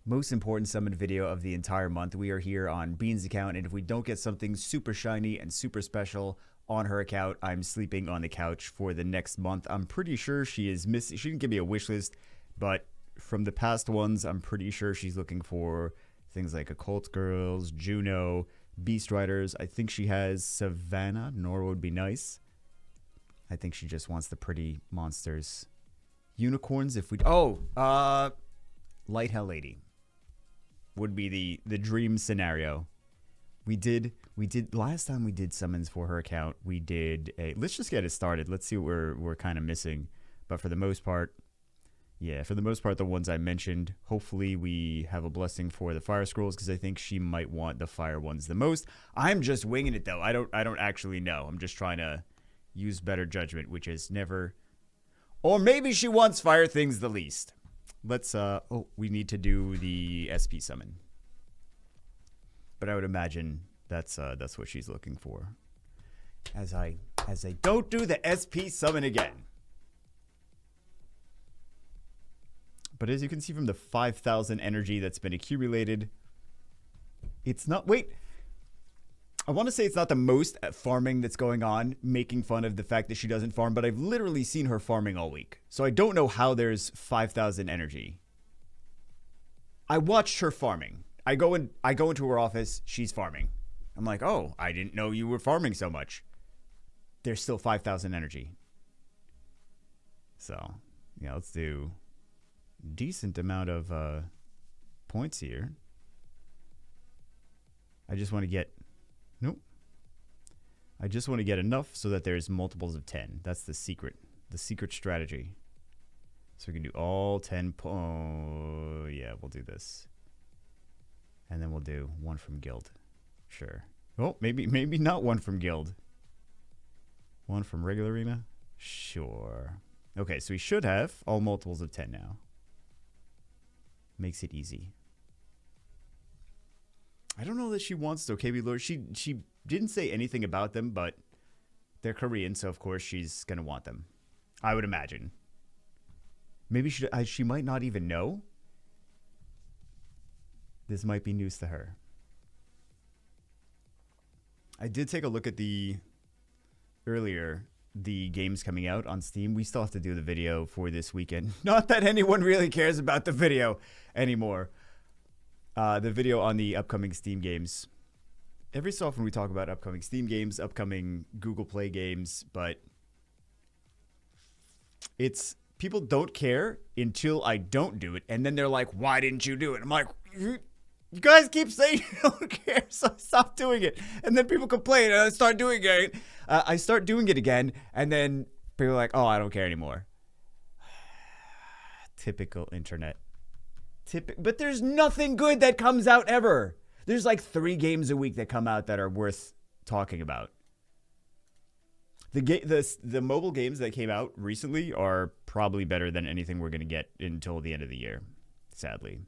most important summon video of the entire month. We are here on Bean's account, and if we don't get something super shiny and super special on her account, I'm sleeping on the couch for the next month. I'm pretty sure she is missing. She didn't give me a wish list, but from the past ones, I'm pretty sure she's looking for things like Occult Girls, Juno, Beast Riders. I think she has Savannah. Nora would be nice. I think she just wants the pretty monsters. Unicorns, if we... Light Hell Lady would be the dream scenario. We did last time we did summons for her account. We did a... Let's just get it started. Let's see what we're kind of missing. But for the most part, yeah, the ones I mentioned, hopefully we have a blessing for the fire scrolls, because I think she might want the fire ones the most. I'm just winging it though. I don't actually know. I'm just trying to use better judgment, which is never... Or maybe she wants fire things the least. Let's we need to do the SP summon. But I would imagine that's what she's looking for. As I don't do the SP summon again. But as you can see from the 5,000 energy that's been accumulated, it's not... Wait. I want to say it's not the most farming that's going on, making fun of the fact that she doesn't farm, but I've literally seen her farming all week. So I don't know how there's 5,000 energy. I watched her farming. I go into her office, she's farming. I'm like, oh, I didn't know you were farming so much. There's still 5,000 energy. So, yeah, let's do a decent amount of points here. I just want to get... Nope. I just want to get enough so that there's multiples of 10. That's the secret strategy. So we can do all 10. Oh, yeah, we'll do this. And then we'll do one from guild. Sure. Oh, maybe not one from guild. One from regular arena? Sure. Okay, so we should have all multiples of 10 now. Makes it easy. I don't know that she wants to KB Lord. She didn't say anything about them, but they're Korean, so of course she's going to want them. I would imagine. Maybe she might not even know. This might be news to her. I did take a look at the games coming out on Steam. We still have to do the video for this weekend. Not that anyone really cares about the video anymore. The video on the upcoming Steam games. Every so often we talk about upcoming Steam games, upcoming Google Play games, but it's people don't care until I don't do it, and then they're like, "Why didn't you do it?" I'm like, "You guys keep saying you don't care, so I stop doing it." And then people complain, and I start doing it. I start doing it again, and then people are like, "Oh, I don't care anymore." Typical internet. But there's nothing good that comes out ever. There's like 3 games a week that come out that are worth talking about. The mobile games that came out recently are probably better than anything we're going to get until the end of the year, sadly.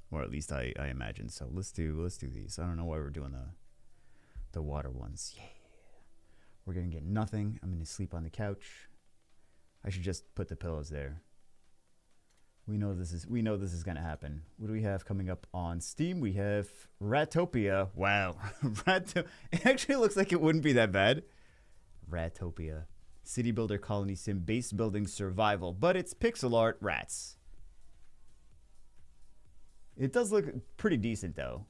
Or at least I imagine. So let's do these. I don't know why we're doing the water ones. Yeah. We're going to get nothing. I'm going to sleep on the couch. I should just put the pillows there. We know this is gonna happen. What do we have coming up on Steam? We have Ratopia. Wow. It actually looks like it wouldn't be that bad. Ratopia. City builder colony sim base building survival. But it's pixel art rats. It does look pretty decent though.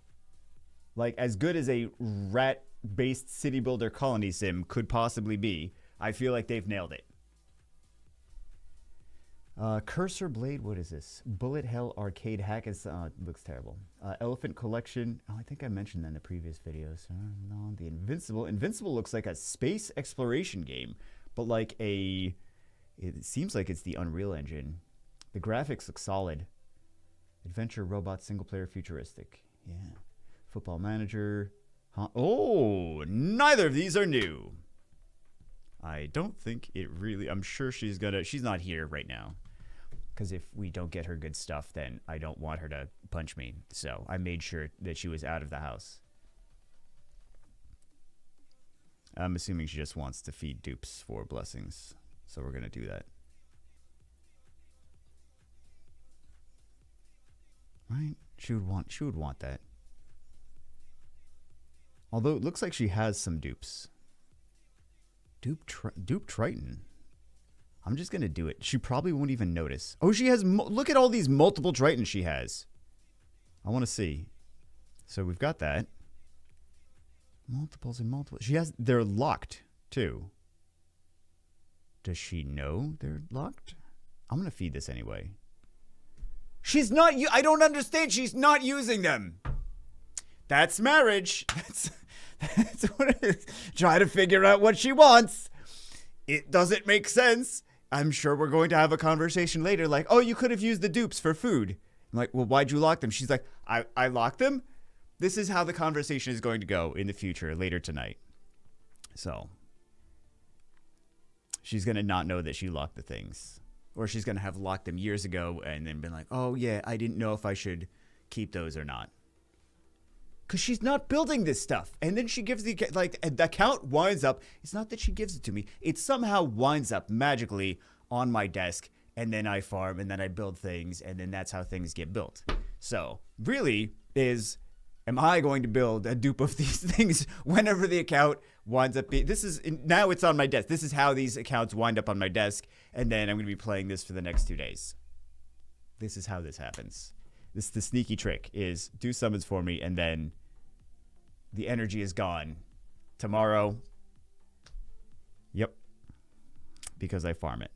Like as good as a rat based city builder colony sim could possibly be. I feel like they've nailed it. Cursor Blade, what is this? Bullet Hell Arcade Hack. It looks terrible. Elephant Collection. Oh, I think I mentioned that in the previous videos. No, the Invincible. Invincible looks like a space exploration game, but like it seems like it's the Unreal Engine. The graphics look solid. Adventure Robot Single Player Futuristic. Yeah. Football Manager. Huh? Oh, neither of these are new. I don't think it really... I'm sure she's not here right now. Because if we don't get her good stuff, then I don't want her to punch me. So I made sure that she was out of the house. I'm assuming she just wants to feed dupes for blessings. So we're going to do that. She would want that. Although it looks like she has some dupes. Dupe Triton. I'm just going to do it. She probably won't even notice. Oh, she has... Look at all these multiple Tritons she has. I want to see. So we've got that. Multiples and multiples. She has... They're locked, too. Does she know they're locked? I'm going to feed this anyway. She's not... I don't understand. She's not using them. That's marriage. That's what it is. Try to figure out what she wants. It doesn't make sense. I'm sure we're going to have a conversation later like, oh, you could have used the dupes for food. I'm like, well, why'd you lock them? She's like, I locked them? This is how the conversation is going to go in the future, later tonight. So, she's going to not know that she locked the things. Or she's going to have locked them years ago and then been like, oh, yeah, I didn't know if I should keep those or not. Because she's not building this stuff. And then she gives the account winds up. It's not that she gives it to me. It somehow winds up magically on my desk. And then I farm and then I build things. And then that's how things get built. So really am I going to build a dupe of these things whenever the account winds up being... Now it's on my desk. This is how these accounts wind up on my desk. And then I'm going to be playing this for the next 2 days. This is how this happens. The sneaky trick is do summons for me and then... The energy is gone. Tomorrow. Yep. Because I farm it.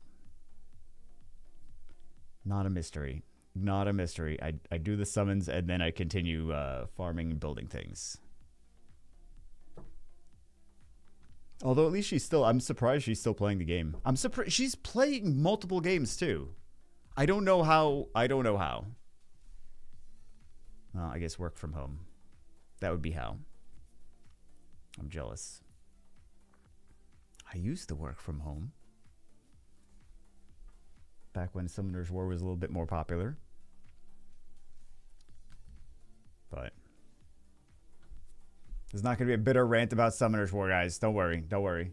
Not a mystery. Not a mystery. I do the summons and then I continue farming and building things. Although at least I'm surprised she's still playing the game. I'm surprised she's playing multiple games too. I don't know how. Well, I guess work from home. That would be how. I'm jealous. I used to work from home. Back when Summoner's War was a little bit more popular. But there's not going to be a bitter rant about Summoner's War, guys. Don't worry. Don't worry.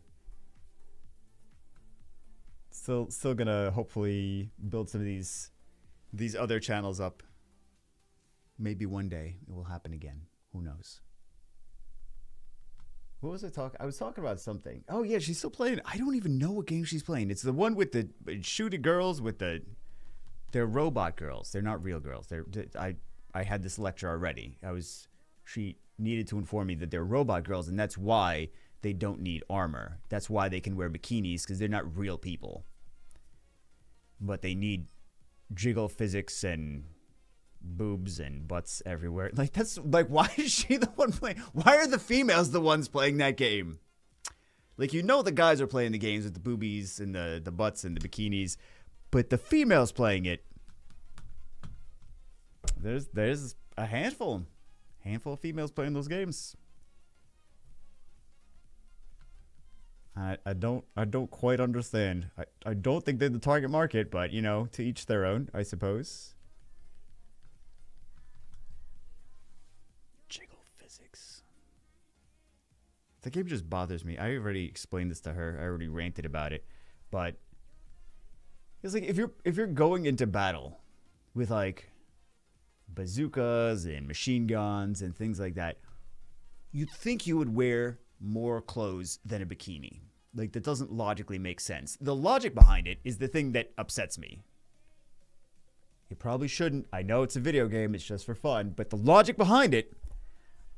Still going to hopefully build some of these other channels up. Maybe one day it will happen again. Who knows? What was I talking? I was talking about something. Oh yeah, she's still playing. I don't even know what game she's playing. It's the one with the shooty girls with they're robot girls. They're not real girls. I had this lecture already. She needed to inform me that they're robot girls and that's why they don't need armor. That's why they can wear bikinis because they're not real people. But they need jiggle physics and boobs and butts everywhere. Why is she the one playing? Why are the females the ones playing that game? The guys are playing the games with the boobies and the butts and the bikinis, but the females playing it. There's a handful of females playing those games. I don't quite understand. I don't think they're the target market, but to each their own, I suppose. The game just bothers me. I already explained this to her. I already ranted about it. But it's like if you're going into battle with bazookas and machine guns and things like that, you'd think you would wear more clothes than a bikini. That doesn't logically make sense. The logic behind it is the thing that upsets me. You probably shouldn't. I know it's a video game. It's just for fun. But the logic behind it,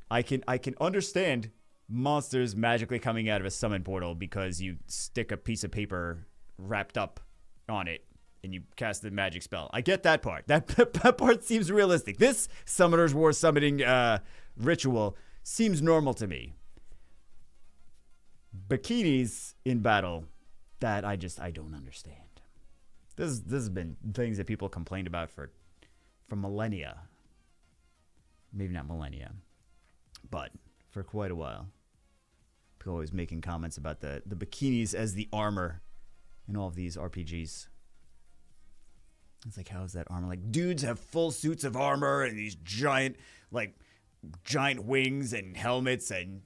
I can understand monsters magically coming out of a summon portal because you stick a piece of paper wrapped up on it and you cast the magic spell. I get that part. That part seems realistic. This Summoner's War summoning ritual seems normal to me. Bikinis in battle, that I don't understand. This has been things that people complained about for millennia. Maybe not millennia, but for quite a while. People always making comments about the bikinis as the armor in all of these RPGs. It's like, how is that armor? Dudes have full suits of armor and these giant wings and helmets, and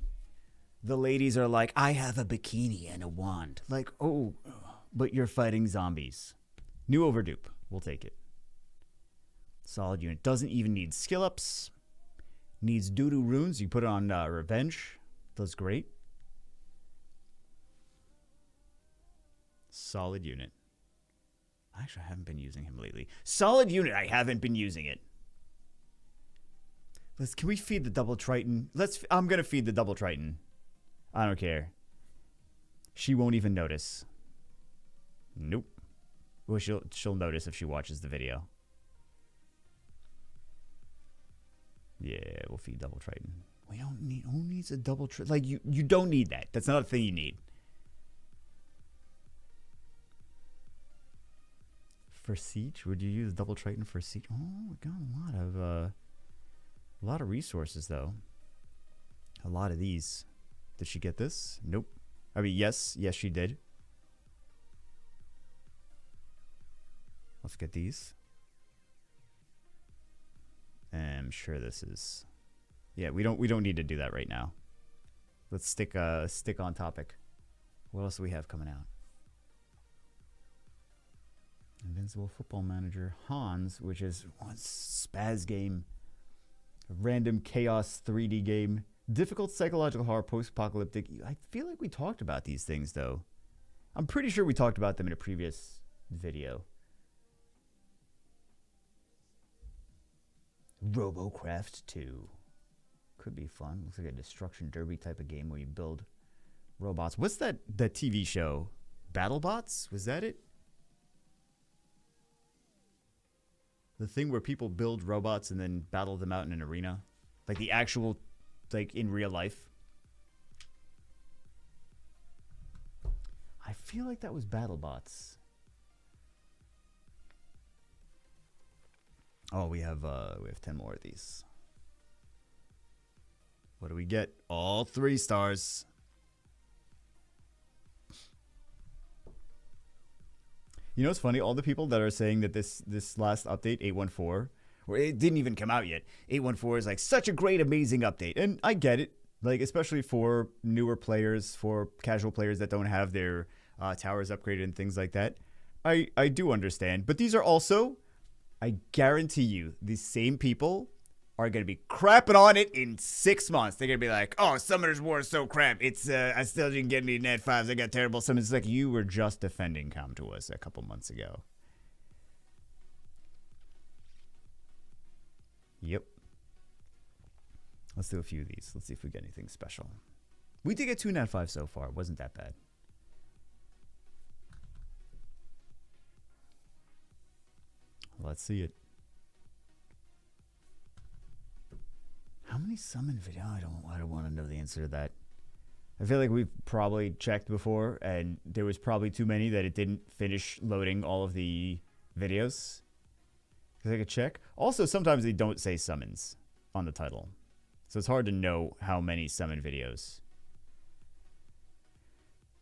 the ladies are like, I have a bikini and a wand. Oh, but you're fighting zombies. New overdupe. We'll take it. Solid unit. Doesn't even need skill ups. Needs doo-doo runes. You put it on Revenge. Does great. Solid unit. Actually, I haven't been using him lately. Solid unit. I haven't been using it. Can we feed the double Triton? I'm going to feed the double Triton. I don't care. She won't even notice. Nope. Well, she'll notice if she watches the video. Yeah, we'll feed double Triton. We don't need. Who needs a double Triton? Like you don't need that. That's not a thing you need. For siege, would you use double Triton for siege? Oh, we got a lot of resources though. A lot of these. Did she get this? Nope. I mean, yes, she did. Let's get these. I'm sure this is. Yeah, we don't need to do that right now. Let's stick on topic. What else do we have coming out? Invincible Football Manager Hans, which is one spaz game, a random chaos 3D game, difficult psychological horror, post-apocalyptic. I feel like we talked about these things though. I'm pretty sure we talked about them in a previous video. RoboCraft 2 could be fun. Looks like a destruction derby type of game where you build robots. What's that TV show? BattleBots? Was that it? The thing where people build robots and then battle them out in an arena? Like the actual, like in real life? I feel like that was BattleBots. Oh, we have 10 more of these. What do we get? All 3 stars. You know what's funny? All the people that are saying that this last update, 814, or it didn't even come out yet. 814 is like such a great, amazing update. And I get it. Like, especially for newer players, for casual players that don't have their towers upgraded and things like that. I do understand. But these are also, I guarantee you, these same people are going to be crapping on it in 6 months. They're going to be like, oh, Summoner's War is so crap. It's I still didn't get any net 5s. I got terrible summons. It's like you were just defending Com to us a couple months ago. Yep. Let's do a few of these. Let's see if we get anything special. We did get 2 net 5 so far. It wasn't that bad. Let's see it. How many summon video? I don't want to know the answer to that. I feel like we've probably checked before, and there was probably too many that it didn't finish loading all of the videos. Because I could check. Also, sometimes they don't say summons on the title. So it's hard to know how many summon videos.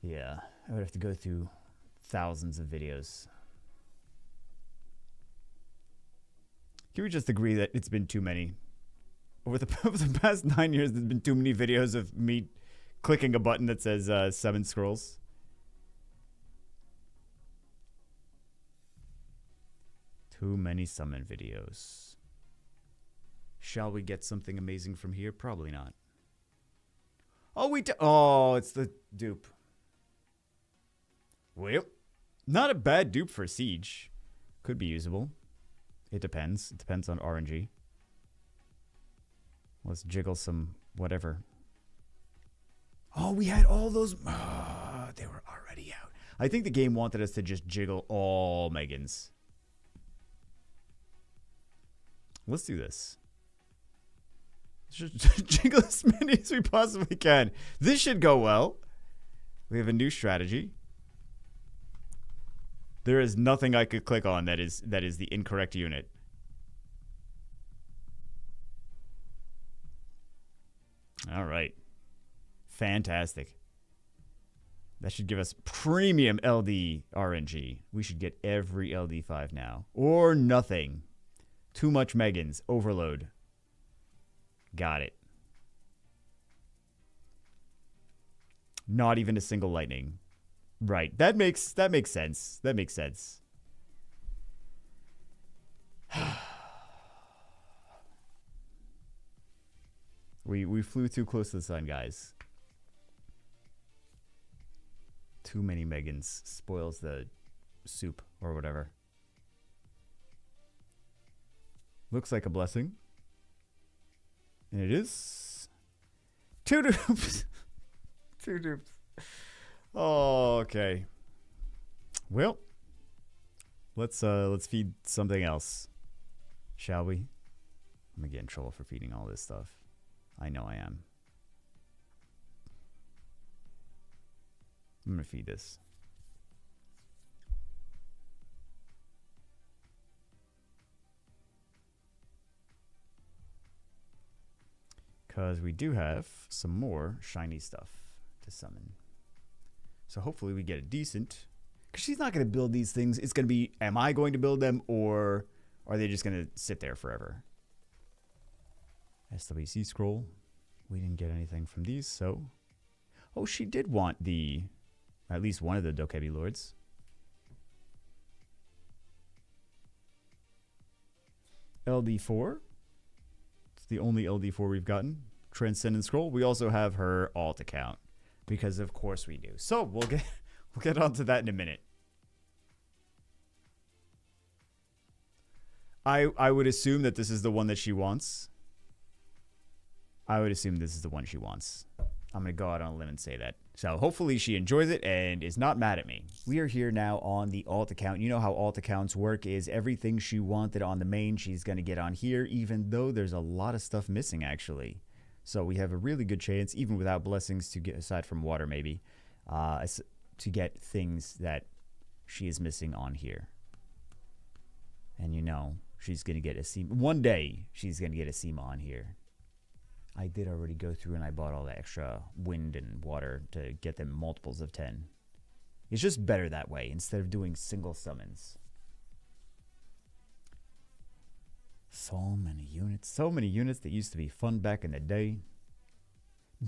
Yeah, I would have to go through thousands of videos. Can we just agree that it's been too many? Over the past 9 years, there's been too many videos of me clicking a button that says summon scrolls. Too many summon videos. Shall we get something amazing from here? Probably not. Oh, oh, it's the dupe. Well, not a bad dupe for Siege. Could be usable. It depends. It depends on RNG. Let's jiggle some whatever. Oh, we had all those. Oh, they were already out. I think the game wanted us to just jiggle all Megans. Let's do this. Let's just jiggle as many as we possibly can. This should go well. We have a new strategy. There is nothing I could click on that is the incorrect unit. All right. Fantastic. That should give us premium LD RNG. We should get every LD5 now. Or nothing. Too much Megans. Overload. Got it. Not even a single lightning. Right. That makes sense. That makes sense. We flew too close to the sun, guys. Too many Megans spoils the soup or whatever. Looks like a blessing. And it is. 2 dupes. 2 dupes. Oh, okay. Well, let's feed something else, shall we? I'm gonna get in trouble for feeding all this stuff. I know I am. I'm gonna feed this. Because we do have some more shiny stuff to summon. So hopefully we get a decent... Because she's not going to build these things. It's going to be, am I going to build them, or are they just going to sit there forever? SWC scroll. We didn't get anything from these, so... Oh, she did want the... At least one of the Dokebi Lords. LD4. It's the only LD4 we've gotten. Transcendent Scroll. We also have her alt account. Because of course we do. So we'll get onto that in a minute. I would assume that this is the one that she wants. I would assume this is the one she wants. I'm going to go out on a limb and say that. So hopefully she enjoys it and is not mad at me. We are here now on the alt account. You know how alt accounts work is everything she wanted on the main, she's going to get on here, even though there's a lot of stuff missing, actually. So we have a really good chance, even without blessings, to get, aside from water maybe, to get things that she is missing on here. And you know, she's going to get a SEMA. One day, she's going to get a SEMA on here. I did already go through and I bought all the extra wind and water to get them multiples of 10. It's just better that way instead of doing single summons. So many units that used to be fun back in the day.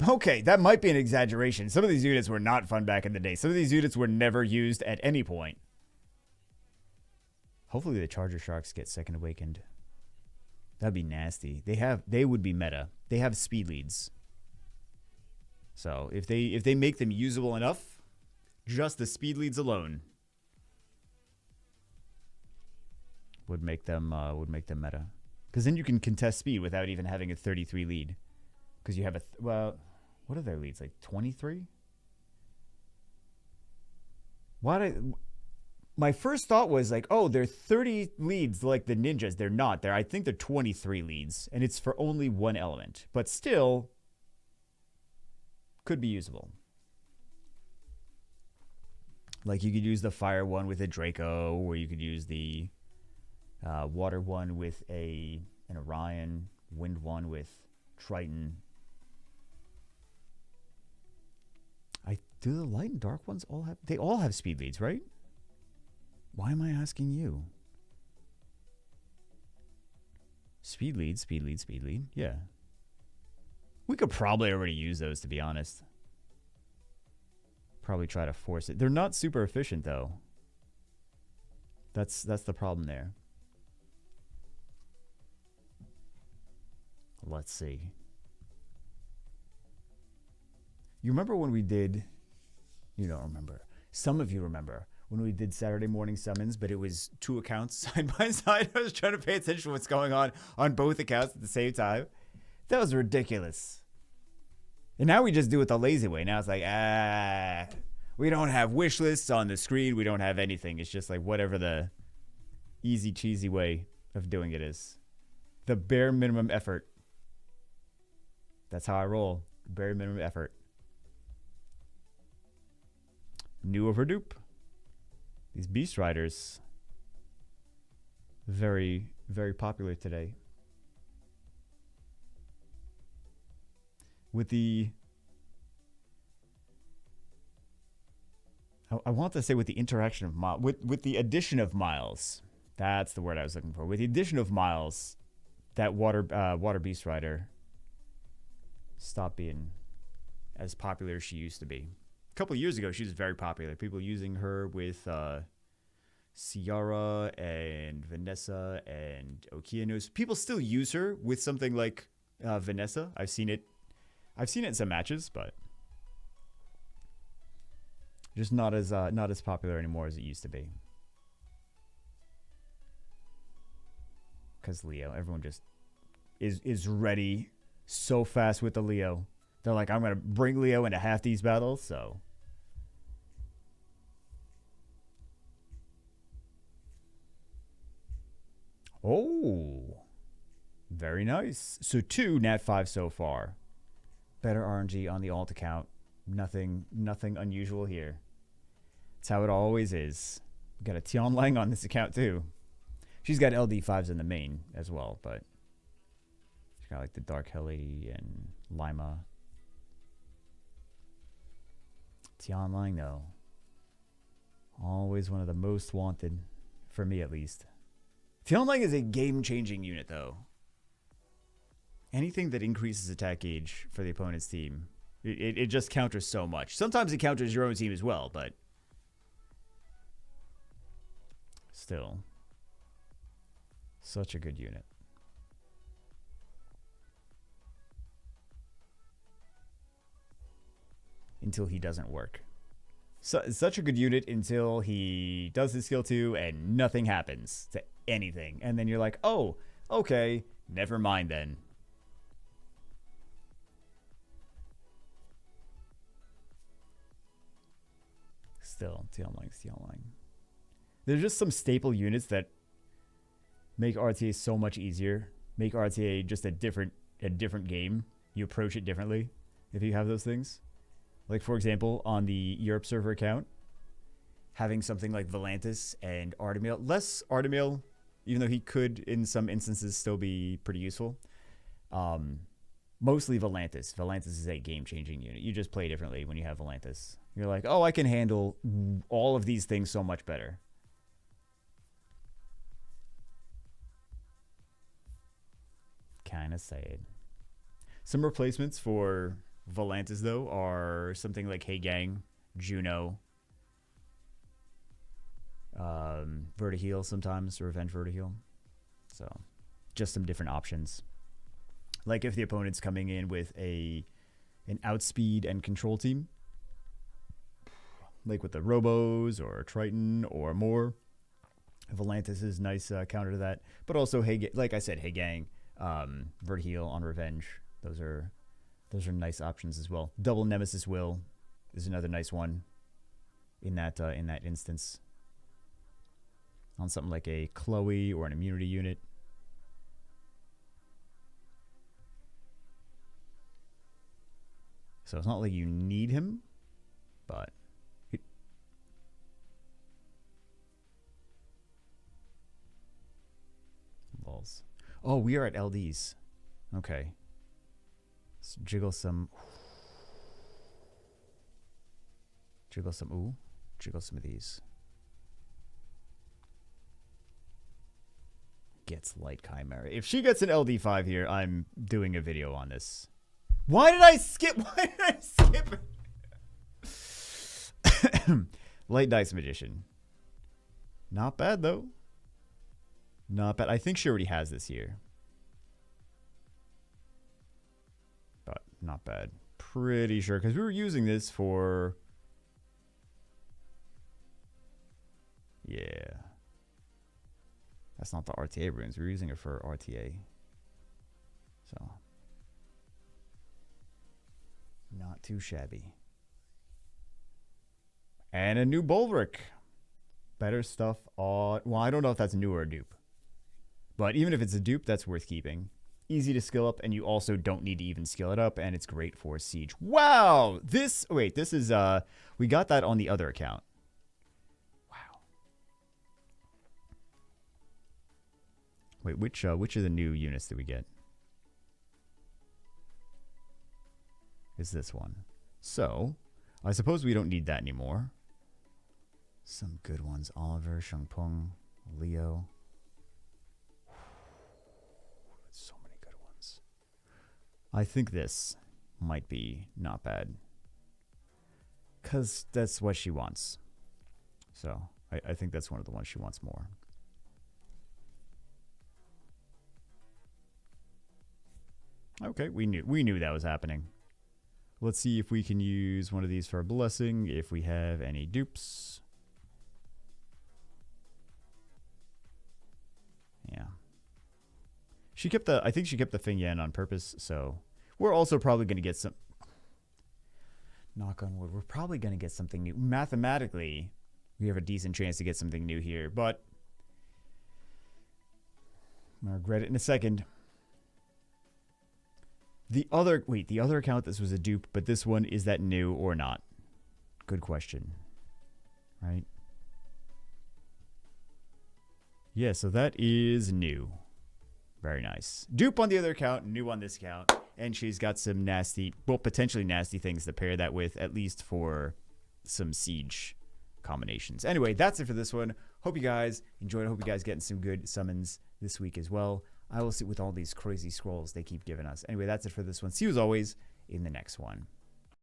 Okay, that might be an exaggeration. Some of these units were not fun back in the day. Some of these units were never used at any point. Hopefully the Charger Sharks get second awakened. That'd be nasty. They would be meta. They have speed leads. So if they make them usable enough, just the speed leads alone would make them meta. Because then you can contest speed without even having a 33 lead. Because you have a well, what are their leads, like 23? My first thought was like, oh, they're 30 leads like the ninjas. They're not. I think they're 23 leads, and it's for only one element. But still, could be usable. Like you could use the fire one with a Draco, or you could use the water one with an Orion, wind one with Triton. Do the light and dark ones all have... They all have speed leads, right? Why am I asking you? Speed lead, speed lead, speed lead. Yeah. We could probably already use those, to be honest. Probably try to force it. They're not super efficient, though. That's the problem there. Let's see. You remember when we did... You don't remember. Some of you remember when we did Saturday morning summons, but it was 2 accounts side by side. I was trying to pay attention to what's going on both accounts at the same time. That was ridiculous. And now we just do it the lazy way. Now it's like, we don't have wish lists on the screen. We don't have anything. It's just like whatever the easy, cheesy way of doing it is. The bare minimum effort. That's how I roll. Bare minimum effort. New of her dupe. These Beast Riders. Very, very popular today. With the... I want to say with the interaction of Miles. With the addition of Miles. That's the word I was looking for. With the addition of Miles, that Water Beast Rider stopped being as popular as she used to be. A couple of years ago, she was very popular. People using her with Ciara and Vanessa and Okeanos. People still use her with something like Vanessa. I've seen it I've seen it in some matches, but just not as popular anymore as it used to be. Because Leo, everyone just is ready so fast with the Leo. They're like, I'm gonna bring Leo into half these battles, so. Oh, very nice. So 2 Nat 5 so far. Better RNG on the alt account. Nothing unusual here. It's how it always is. We got a Tian Lang on this account too. She's got LD5s in the main as well, but she's got like the Dark Heli and Lima. Tian Lang, though. Always one of the most wanted, for me at least. Tian Lang is a game-changing unit, though. Anything that increases attack gauge for the opponent's team, it just counters so much. Sometimes it counters your own team as well, but still, such a good unit. Until he doesn't work. So, such a good unit until he does his skill 2 and nothing happens to anything. And then you're like, oh, okay, never mind then. Still, Tian Lang. There's just some staple units that make RTA so much easier. Make RTA just a different game. You approach it differently if you have those things. Like, for example, on the Europe server account, having something like Volantis and Artemiel. Less Artemiel, even though he could, in some instances, still be pretty useful. Mostly Volantis. Volantis is a game-changing unit. You just play differently when you have Volantis. You're like, oh, I can handle all of these things so much better. Kind of sad. Some replacements for Volantis, though, are something like Hey Gang, Juno, Vertiheel sometimes, Revenge Vertiheel. So, just some different options. Like if the opponent's coming in with an outspeed and control team, like with the Robos or Triton or more, Volantis is nice counter to that. But also, like I said, Hey Gang, Vertiheel on Revenge. Those are nice options as well. Double Nemesis Will is another nice one in that instance. On something like a Chloe or an immunity unit. So it's not like you need him, but balls. Oh, we are at LDs. Okay. Let's jiggle some of these. Gets light Chimera. If she gets an LD5 here, I'm doing a video on this. Why did I skip? Light Dice Magician. Not bad, though. Not bad. I think she already has this here. But not bad. Pretty sure. Because we were using this for... Yeah. That's not the RTA runes. We're using it for RTA. So... Not too shabby. And a new Bulwark. Better stuff on... Well, I don't know if that's new or a dupe. But even if it's a dupe, that's worth keeping. Easy to skill up, and you also don't need to even skill it up, and it's great for Siege. Wow! This is... We got that on the other account. Wow. Wait, which of the new units did we get? Is this one. So, I suppose we don't need that anymore. Some good ones. Oliver, Shangpeng, Leo. So many good ones. I think this might be not bad. Because that's what she wants. So, I think that's one of the ones she wants more. Okay, we knew that was happening. Let's see if we can use one of these for a blessing, if we have any dupes. Yeah. I think she kept the Fing Yan on purpose, so we're also probably going to get some, knock on wood, we're probably going to get something new. Mathematically, we have a decent chance to get something new here, but I'm going to regret it in a second. The other account, this was a dupe, but this one, is that new or not? Good question. Right? Yeah, so that is new. Very nice. Dupe on the other account, new on this account. And she's got some nasty, well, potentially nasty things to pair that with, at least for some siege combinations. Anyway, that's it for this one. Hope you guys enjoyed. I hope you guys getting some good summons this week as well. I will sit with all these crazy scrolls they keep giving us. Anyway, that's it for this one. See you as always in the next one.